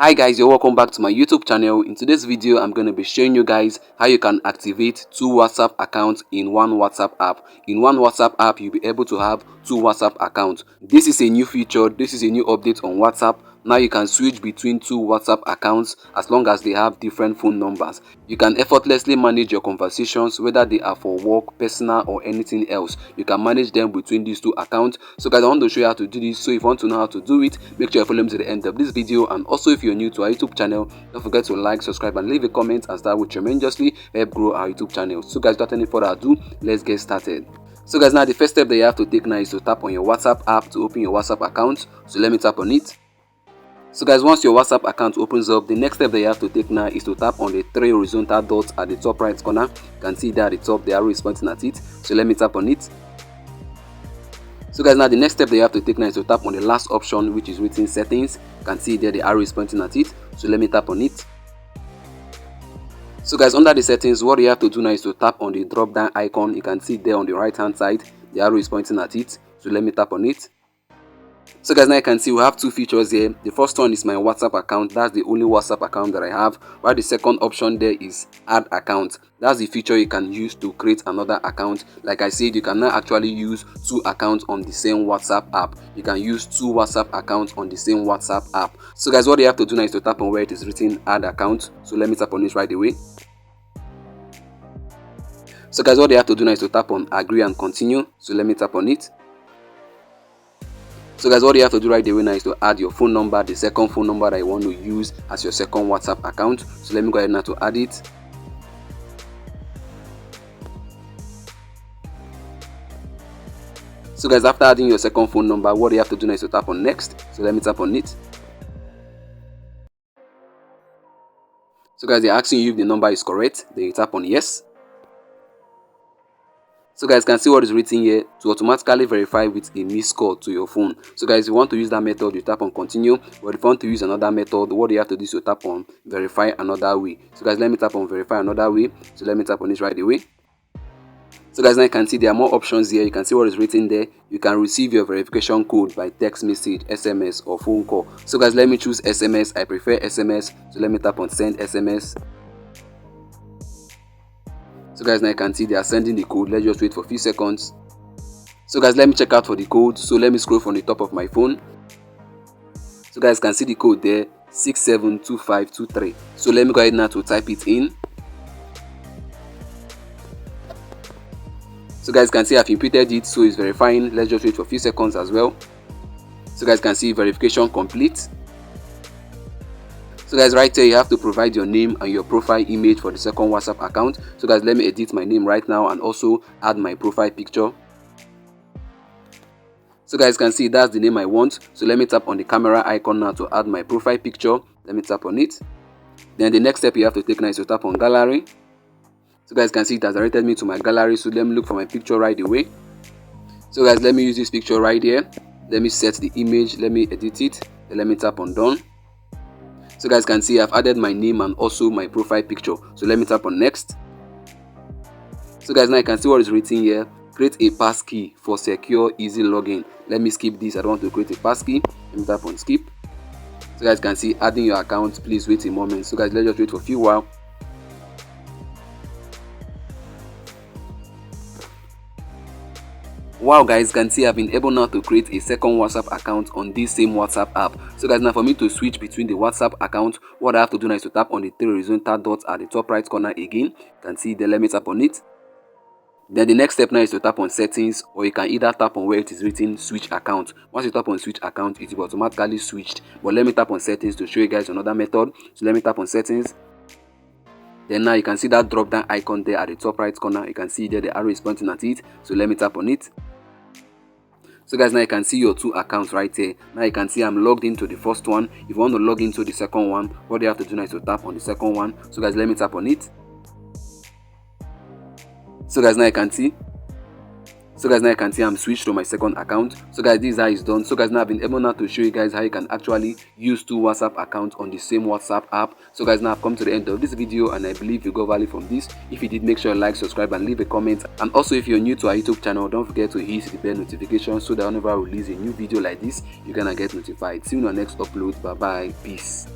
Hi guys, you're welcome back to my YouTube channel. In today's video, I'm going to be showing you guys how you can activate two WhatsApp accounts in one WhatsApp app. In one WhatsApp app, you'll be able to have two WhatsApp accounts. This is a new feature. This is a new update on WhatsApp. Now you can switch between two WhatsApp accounts as long as they have different phone numbers. You can effortlessly manage your conversations, whether they are for work, personal or anything else. You can manage them between these two accounts. So guys, I want to show you how to do this. So if you want to know how to do it, make sure you follow me to the end of this video. And also if you're new to our YouTube channel, don't forget to like, subscribe and leave a comment, as that will tremendously help grow our YouTube channel. So guys, without any further ado, let's get started. So guys, now the first step that you have to take now is to tap on your WhatsApp app to open your WhatsApp account. So let me tap on it. So guys, once your WhatsApp account opens up, the next step that you have to take now is to tap on the three horizontal dots at the top right corner. You can see that at the top the arrow is pointing at it. So let me tap on it. So guys, now the next step that you have to take now is to tap on the last option, which is written settings. You can see there the arrow is pointing at it. So let me tap on it. So guys, under the settings, what you have to do now is to tap on the drop down icon. You can see there on the right hand side the arrow is pointing at it. So let me tap on it. So guys, now you can see we have two features here. The first one is my WhatsApp account. That's the only WhatsApp account that I have. While the second option there is add account. That's the feature you can use to create another account. Like I said, you can now actually use two accounts on the same WhatsApp app. You can use two WhatsApp accounts on the same WhatsApp app. So guys, what you have to do now is to tap on where it is written add account. So let me tap on it right away. So guys, what you have to do now is to tap on agree and continue. So let me tap on it. So guys, what you have to do right away now is to add your phone number, the second phone number that you want to use as your second WhatsApp account. So let me go ahead now to add it. So guys, after adding your second phone number, what you have to do now is to tap on next. So let me tap on it. So guys, they're asking you if the number is correct. Then you tap on yes. So guys, can see what is written here: to automatically verify with a missed call to your phone. So guys, if you want to use that method, you tap on continue. But if you want to use another method, what you have to do is to tap on verify another way. So guys, let me tap on verify another way. So let me tap on it right away. So guys, now you can see there are more options here. You can see what is written there. You can receive your verification code by text message, SMS or phone call. So guys, let me choose SMS. I prefer SMS. So let me tap on send SMS. So guys, now you can see they are sending the code. Let's just wait for a few seconds. So guys, let me check out for the code. So let me scroll from the top of my phone. So guys, can see the code there, 672523. So let me go ahead now to type it in. So guys, can see I've inputted it, so it's verifying. Let's just wait for a few seconds as well. So guys, can see verification complete. So guys, right here you have to provide your name and your profile image for the second WhatsApp account. So guys, let me edit my name right now and also add my profile picture. So guys, can see that's the name I want. So let me tap on the camera icon now to add my profile picture. Let me tap on it. Then the next step you have to take now is to tap on gallery. So guys, can see it has directed me to my gallery. So let me look for my picture right away. So guys, let me use this picture right here. Let me set the image. Let me edit it. Then let me tap on done. So guys, can see I've added my name and also my profile picture. So let me tap on next. So guys, now you can see what is written here: create a passkey for secure easy login. Let me skip this. I don't want to create a passkey. Let me tap on skip. So guys, can see adding your account. Please wait a moment. So guys, let's just wait for a few while. Wow guys, can see I've been able now to create a second WhatsApp account on this same WhatsApp app. So guys, now for me to switch between the WhatsApp account, what I have to do now is to tap on the three horizontal dots at the top right corner again. You can see there, let me tap on it. Then the next step now is to tap on settings, or you can either tap on where it is written switch account. Once you tap on switch account, it will automatically switched. But let me tap on settings to show you guys another method. So let me tap on settings. Then now you can see that drop down icon there at the top right corner. You can see there the arrow is pointing at it. So let me tap on it. So guys, now you can see your two accounts right here. Now you can see I'm logged into the first one. If you want to log into the second one, what you have to do now is to tap on the second one. So guys, let me tap on it. So guys, now you can see. I'm switched to my second account. So guys, this is how it's done. So guys, now I've been able now to show you guys how you can actually use two WhatsApp accounts on the same WhatsApp app. So guys, now I've come to the end of this video and I believe you got value from this. If you did, make sure you like, subscribe and leave a comment. And also, if you're new to our YouTube channel, don't forget to hit the bell notification so that whenever I release a new video like this, you're gonna get notified. See you in our next upload. Bye bye, peace.